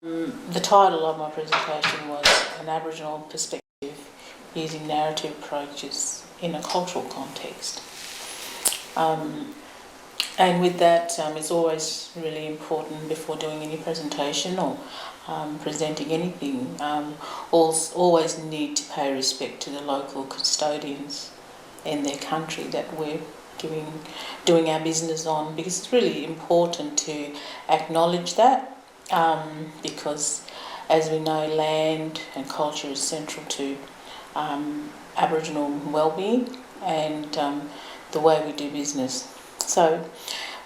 The title of my presentation was An Aboriginal Perspective Using Narrative Approaches in a Cultural Context. And with that, it's always really important before doing any presentation or presenting anything, always need to pay respect to the local custodians in their country that we're doing our business on, because it's really important to acknowledge that. Because, as we know, land and culture is central to Aboriginal well-being and the way we do business. So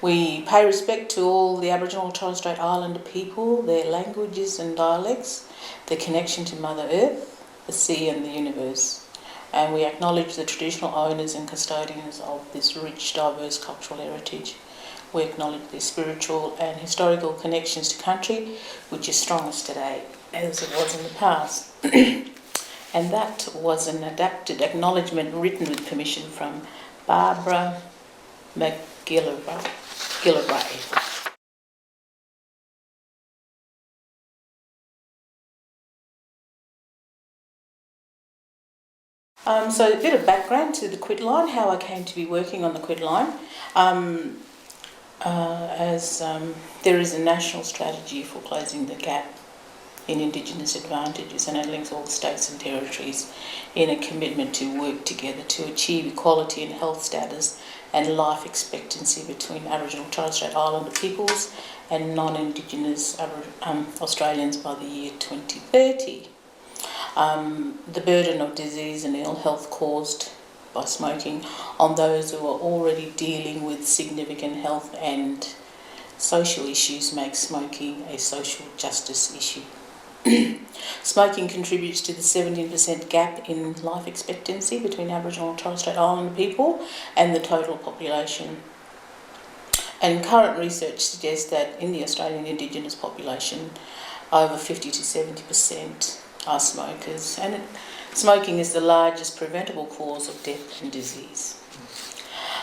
we pay respect to all the Aboriginal and Torres Strait Islander people, their languages and dialects, their connection to Mother Earth, the sea and the universe. And we acknowledge the traditional owners and custodians of this rich, diverse cultural heritage. We acknowledge their spiritual and historical connections to country, which is strongest today, as it was in the past. And that was an adapted acknowledgement written with permission from Barbara McGillivray. So a bit of background to the Quitline, how I came to be working on the Quitline. There is a national strategy for closing the gap in Indigenous advantages, and it links all the states and territories in a commitment to work together to achieve equality in health status and life expectancy between Aboriginal and Torres Strait Islander peoples and non-Indigenous Australians by the year 2030. The burden of disease and ill health caused by smoking on those who are already dealing with significant health and social issues makes smoking a social justice issue. Smoking contributes to the 17% gap in life expectancy between Aboriginal and Torres Strait Islander people and the total population. And current research suggests that in the Australian Indigenous population, over 50 to 70% are smokers, and smoking is the largest preventable cause of death and disease.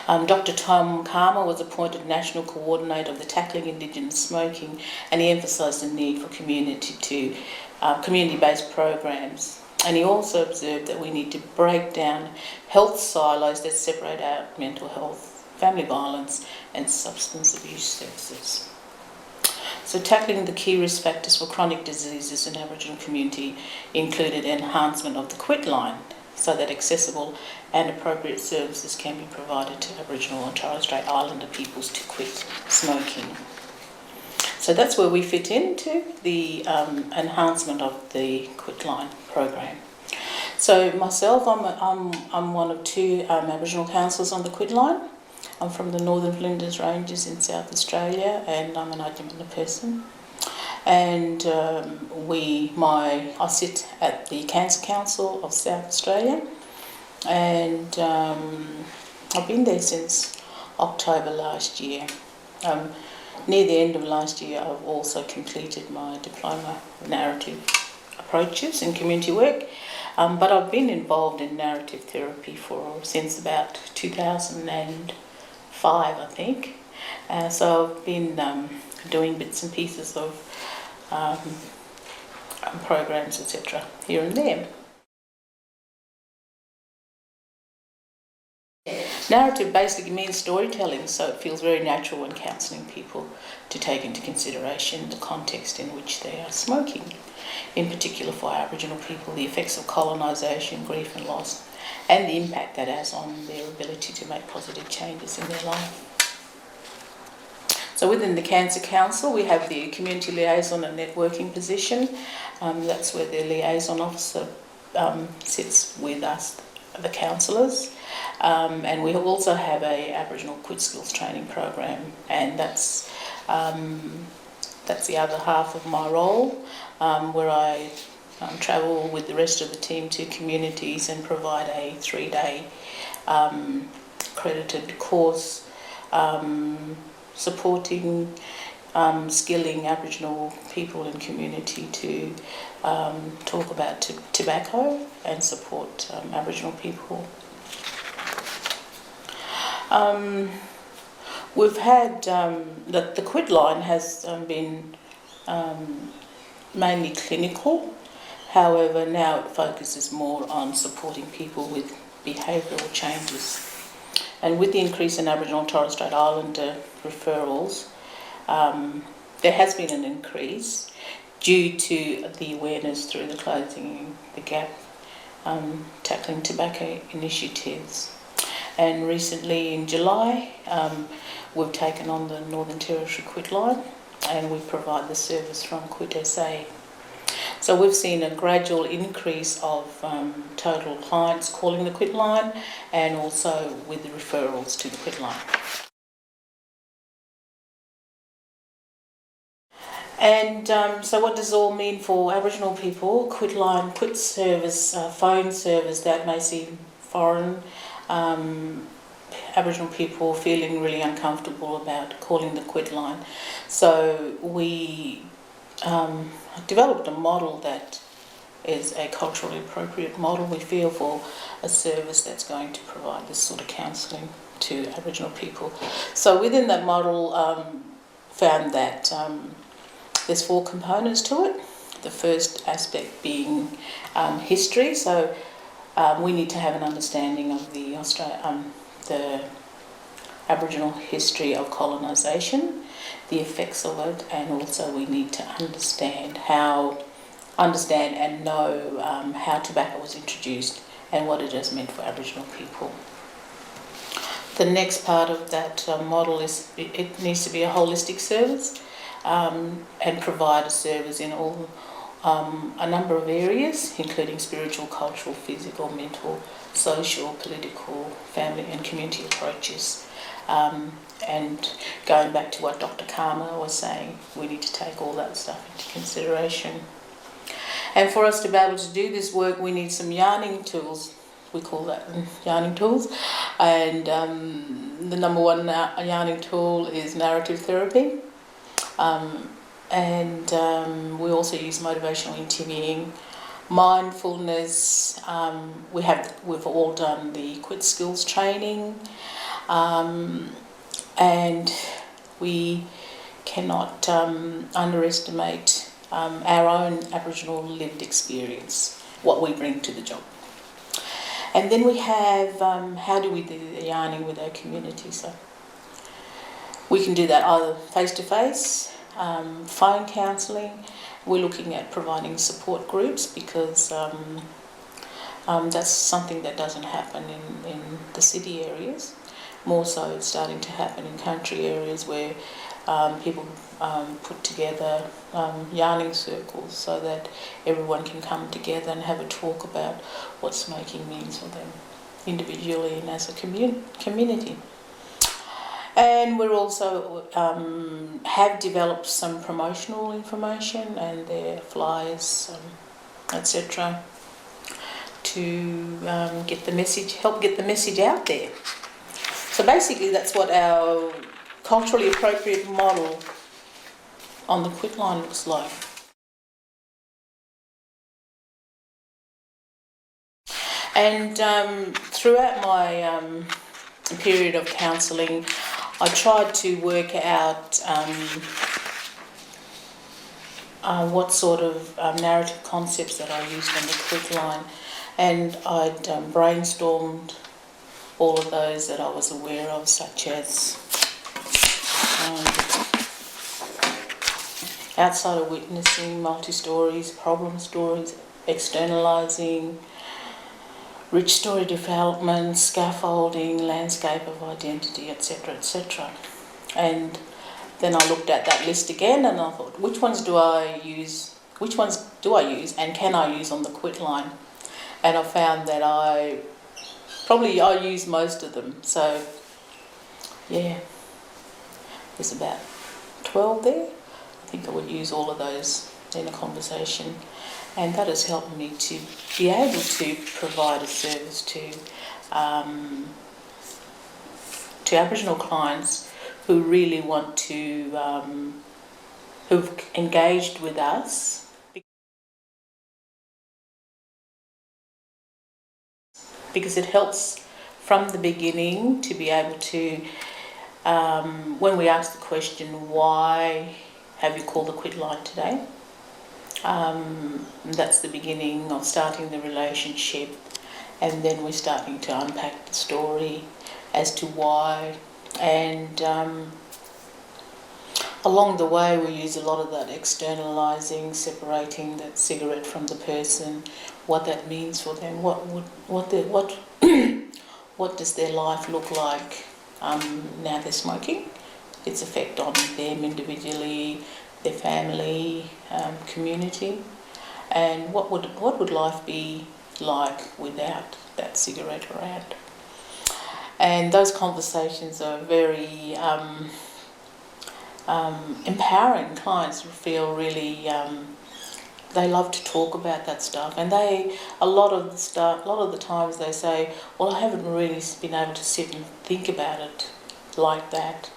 Dr. Tom Karma was appointed National Coordinator of the Tackling Indigenous Smoking, and he emphasised the need for community-based programs. And he also observed that we need to break down health silos that separate out mental health, family violence and substance abuse services. So tackling the key risk factors for chronic diseases in Aboriginal community included enhancement of the Quitline so that accessible and appropriate services can be provided to Aboriginal and Torres Strait Islander peoples to quit smoking. So that's where we fit into the enhancement of the Quitline program. So myself, I'm one of two Aboriginal counsellors on the Quitline. I'm from the Northern Flinders Ranges in South Australia, and I'm an Adjumala person. And I sit at the Cancer Council of South Australia, and I've been there since October last year. Near the end of last year, I've also completed my diploma of narrative approaches in community work, but I've been involved in narrative therapy since about 2005, I think. So I've been doing bits and pieces of programs, etc., here and there. Narrative basically means storytelling, so it feels very natural when counselling people to take into consideration the context in which they are smoking. In particular for Aboriginal people, the effects of colonisation, grief and loss, and the impact that has on their ability to make positive changes in their life. So within the Cancer Council, we have the Community Liaison and Networking position. That's where the liaison officer sits with us, the counsellors. And we also have a Aboriginal Quit Skills training program, and that's the other half of my role, where I travel with the rest of the team to communities and provide a 3-day accredited course supporting skilling Aboriginal people and community to talk about tobacco and support Aboriginal people. We've had the Quitline has been mainly clinical. However, now it focuses more on supporting people with behavioural changes. And with the increase in Aboriginal and Torres Strait Islander referrals, there has been an increase due to the awareness through the Closing the Gap, tackling tobacco initiatives. And recently in July, we've taken on the Northern Territory Quitline, and we provide the service from Quitline. So we've seen a gradual increase of total clients calling the Quitline, and also with the referrals to the Quitline. And so what does it all mean for Aboriginal people? Quitline, quit service, phone service that may seem foreign. Aboriginal people feeling really uncomfortable about calling the Quitline. So we developed a model that is a culturally appropriate model, we feel, for a service that's going to provide this sort of counselling to Aboriginal people. So within that model, found that there's 4 components to it. The first aspect being history. So we need to have an understanding of the Aboriginal history of colonisation, the effects of it, and also we need to understand and know how tobacco was introduced and what it has meant for Aboriginal people. The next part of that model is it needs to be a holistic service and provide a service in all a number of areas, including spiritual, cultural, physical, mental, social, political, family and community approaches. And going back to what Dr. Karma was saying, we need to take all that stuff into consideration. And for us to be able to do this work, we need some yarning tools. We call that yarning tools. And the number one yarning tool is narrative therapy. We also use motivational interviewing, mindfulness. We've all done the Quit Skills training, and we cannot underestimate our own Aboriginal lived experience, what we bring to the job. And then we have how do we do the yarning with our community? So we can do that either face-to-face, phone counselling. We're looking at providing support groups because that's something that doesn't happen in the city areas. More so it's starting to happen in country areas where people put together yarning circles so that everyone can come together and have a talk about what smoking means for them individually and as a community. And we're also have developed some promotional information and their flyers, etc., to help get the message out there. So basically, that's what our culturally appropriate model on the Quitline looks like. And throughout my period of counselling, I tried to work out what sort of narrative concepts that I used on the Quitline, and I'd brainstormed all of those that I was aware of, such as outsider witnessing, multi-stories, problem stories, externalising, rich story development, scaffolding, landscape of identity, etc., etc. And then I looked at that list again and I thought, which ones do I use and can I use on the Quitline? And I found that I use most of them. So yeah, there's about 12 there. I think I would use all of those in a conversation. And that has helped me to be able to provide a service to Aboriginal clients who really want to, who've engaged with us. Because it helps from the beginning to be able to, when we ask the question, why have you called the Quitline today? That's the beginning of starting the relationship, and then we're starting to unpack the story as to why. And along the way, we use a lot of that externalizing, separating that cigarette from the person, what that means for them, what does their life look like now they're smoking, its effect on them individually, their family, community, and what would life be like without that cigarette around. And those conversations are very empowering. Clients feel really they love to talk about that stuff, and a lot of the times they say, well, I haven't really been able to sit and think about it like that.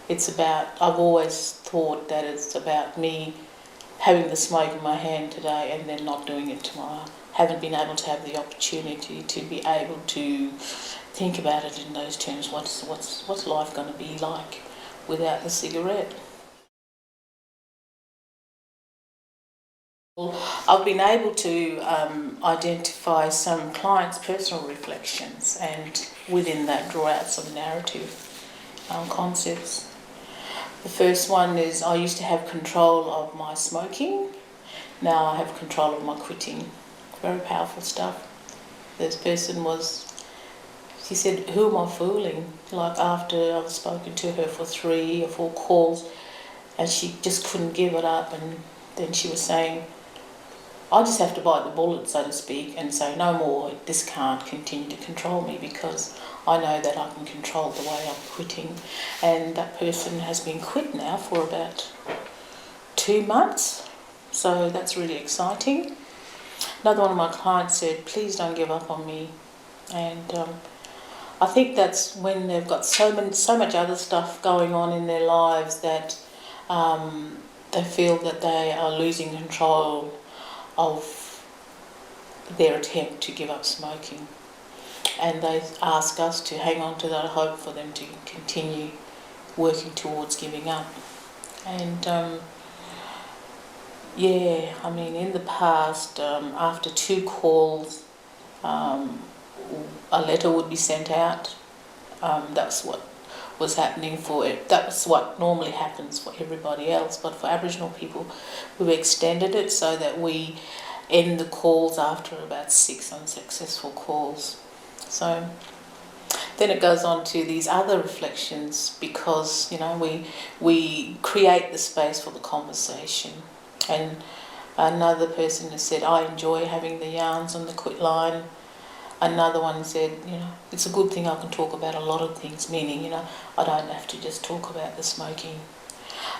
It's about, I've always thought that it's about me having the smoke in my hand today and then not doing it tomorrow. Haven't been able to have the opportunity to be able to think about it in those terms. What's life going to be like without the cigarette? I've been able to identify some clients' personal reflections, and within that draw out some narrative concepts. The first one is, I used to have control of my smoking, now I have control of my quitting. Very powerful stuff. This person she said, who am I fooling? Like, after I've spoken to her for 3 or 4 calls and she just couldn't give it up, and then she was saying, I just have to bite the bullet, so to speak, and say, no more, this can't continue to control me, because I know that I can control the way I'm quitting. And that person has been quit now for about 2 months, so that's really exciting. Another one of my clients said, please don't give up on me. And I think that's when they've got so much other stuff going on in their lives that they feel that they are losing control of their attempt to give up smoking. And they ask us to hang on to that hope for them to continue working towards giving up. And in the past, after 2 calls, a letter would be sent out. That's what was happening for it. That's what normally happens for everybody else, but for Aboriginal people, we've extended it so that we end the calls after about 6 unsuccessful calls. So then it goes on to these other reflections, because we create the space for the conversation. And another person has said, I enjoy having the yarns on the Quitline. Another one said, it's a good thing I can talk about a lot of things, meaning, I don't have to just talk about the smoking.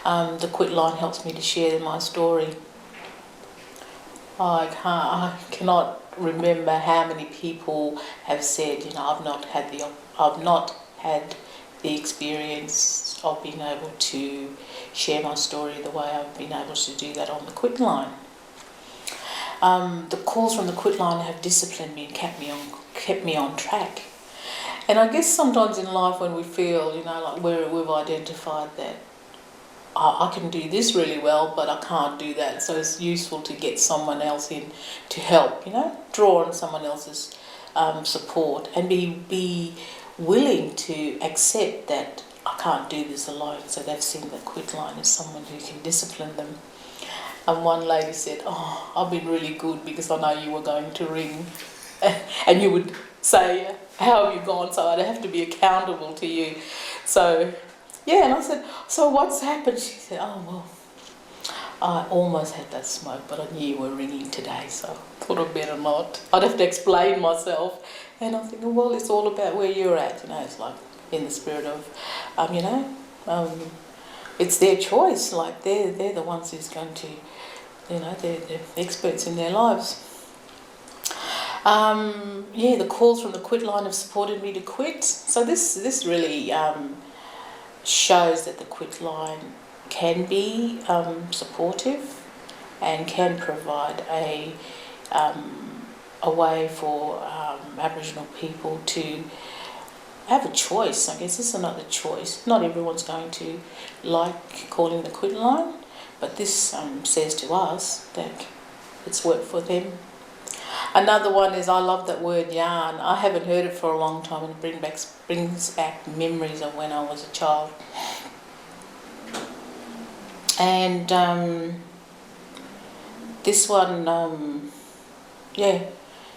The Quitline helps me to share my story. I cannot remember how many people have said, I've not had the experience of being able to share my story the way I've been able to do that on the Quitline. The calls from the Quitline have disciplined me and kept me on track. And I guess sometimes in life when we feel, like we've identified that I can do this really well, but I can't do that. So it's useful to get someone else in to help, draw on someone else's support, and be willing to accept that I can't do this alone. So they've seen the Quitline as someone who can discipline them. And one lady said, I've been really good because I know you were going to ring and you would say, how have you gone? So I'd have to be accountable to you. So, and I said, so what's happened? She said, I almost had that smoke, but I knew you were ringing today, so I thought I'd better not. I'd have to explain myself. And I'm thinking, well, it's all about where you're at. It's like in the spirit of, it's their choice. Like they're the ones who's going to, they're experts in their lives. The calls from the Quitline have supported me to quit. So this really shows that the Quitline can be supportive and can provide a way for Aboriginal people to have a choice. I guess it's another choice. Not everyone's going to like calling the Quitline, But this says to us that it's worked for them. Another one is, I love that word yarn. I haven't heard it for a long time, and it brings back memories of when I was a child. And this one,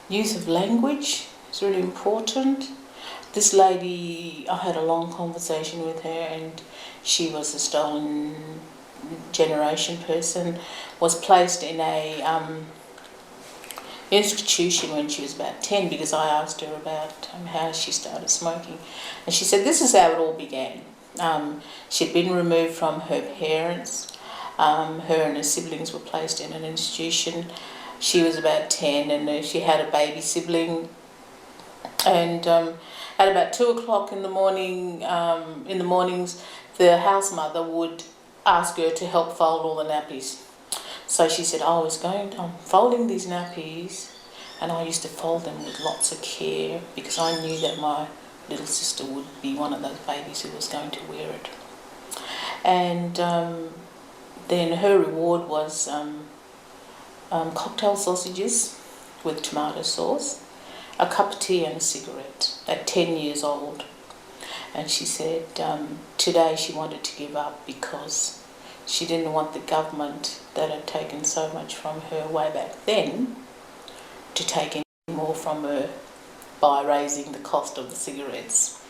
use of language is really important. This lady, I had a long conversation with her, and she was a stolen generation person, was placed in a institution when she was about 10, because I asked her about how she started smoking. And she said this is how it all began. She'd been removed from her parents. Her and her siblings were placed in an institution. She was about 10, and she had a baby sibling. And at about 2 o'clock in the mornings, the house mother would ask her to help fold all the nappies. So she said, I'm folding these nappies, and I used to fold them with lots of care because I knew that my little sister would be one of those babies who was going to wear it. And then her reward was cocktail sausages with tomato sauce, a cup of tea and a cigarette at 10 years old. And she said today she wanted to give up because she didn't want the government that had taken so much from her way back then to take any more from her by raising the cost of the cigarettes.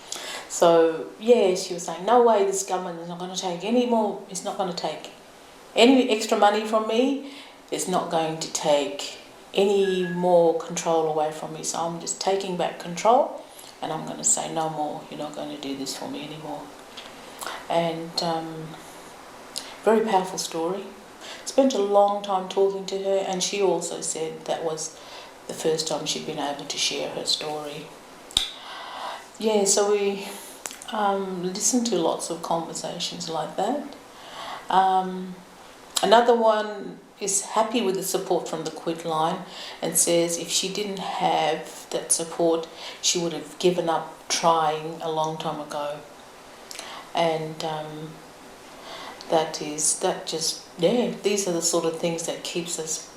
So yeah, she was saying, no way, this government is not going to take any more, it's not going to take any extra money from me, it's not going to take any more control away from me, so I'm just taking back control, and I'm going to say no more, you're not going to do this for me anymore. And very powerful story. Spent a long time talking to her, and she also said that was the first time she'd been able to share her story. Yeah, so we listened to lots of conversations like that. Another one is happy with the support from the Quitline, and says if she didn't have that support, she would have given up trying a long time ago. And these are the sort of things that keeps us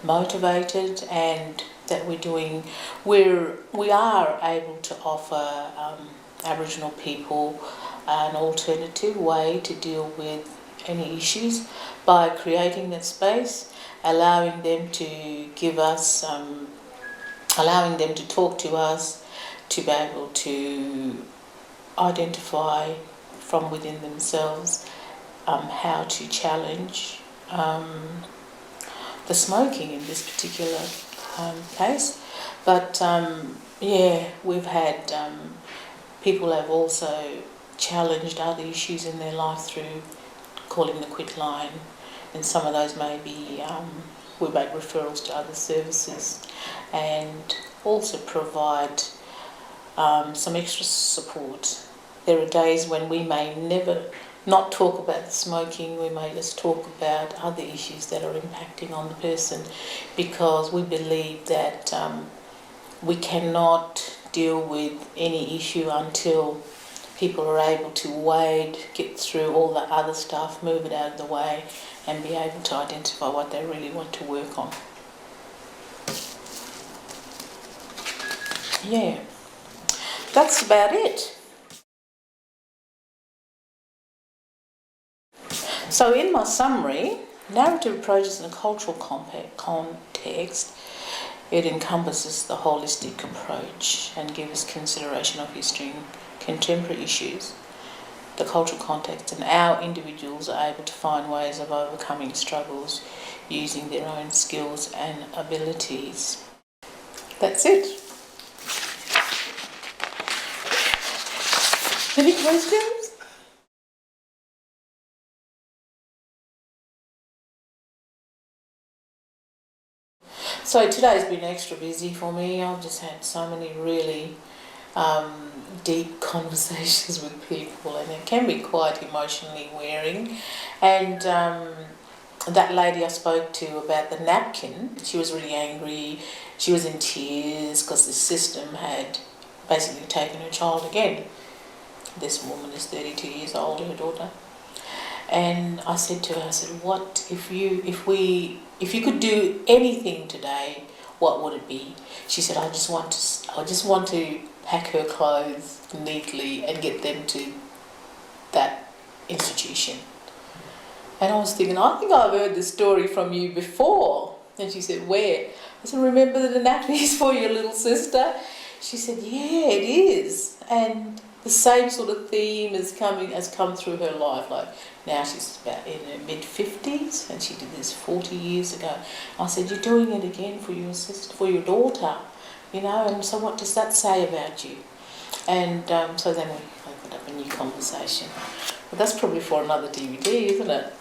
motivated, and that we're doing, we are able to offer Aboriginal people an alternative way to deal with any issues by creating that space, allowing them to give us, allowing them to talk to us, to be able to identify from within themselves how to challenge the smoking in this particular case. But we've had people have also challenged other issues in their life through calling the Quitline, and some of those may be we make referrals to other services, and also provide some extra support. There are days when we may never not talk about the smoking, we may just talk about other issues that are impacting on the person, because we believe that we cannot deal with any issue until people are able to wade, get through all the other stuff, move it out of the way, and be able to identify what they really want to work on. Yeah, that's about it. So in my summary, narrative approaches in a cultural context, it encompasses the holistic approach and gives consideration of history and contemporary issues, the cultural context, and our individuals are able to find ways of overcoming struggles using their own skills and abilities. That's it. Any questions? So today's been extra busy for me. I've just had so many really deep conversations with people, and it can be quite emotionally wearing. And that lady I spoke to about the napkin, she was really angry. She was in tears because the system had basically taken her child again. This woman is 32 years old, her daughter. And I said to her, I said, what if you could do anything today, what would it be? She said, I just want to pack her clothes neatly and get them to that institution. And I was thinking, I think I've heard the story from you before. And she said, where? I said, remember the nappies for your little sister? She said, yeah, it is. And the same sort of theme has come through her life. Like now she's about in her mid-50s, and she did this 40 years ago. I said, you're doing it again for your sister, for your daughter, you know. And so what does that say about you? And so then we opened up a new conversation. But that's probably for another DVD, isn't it?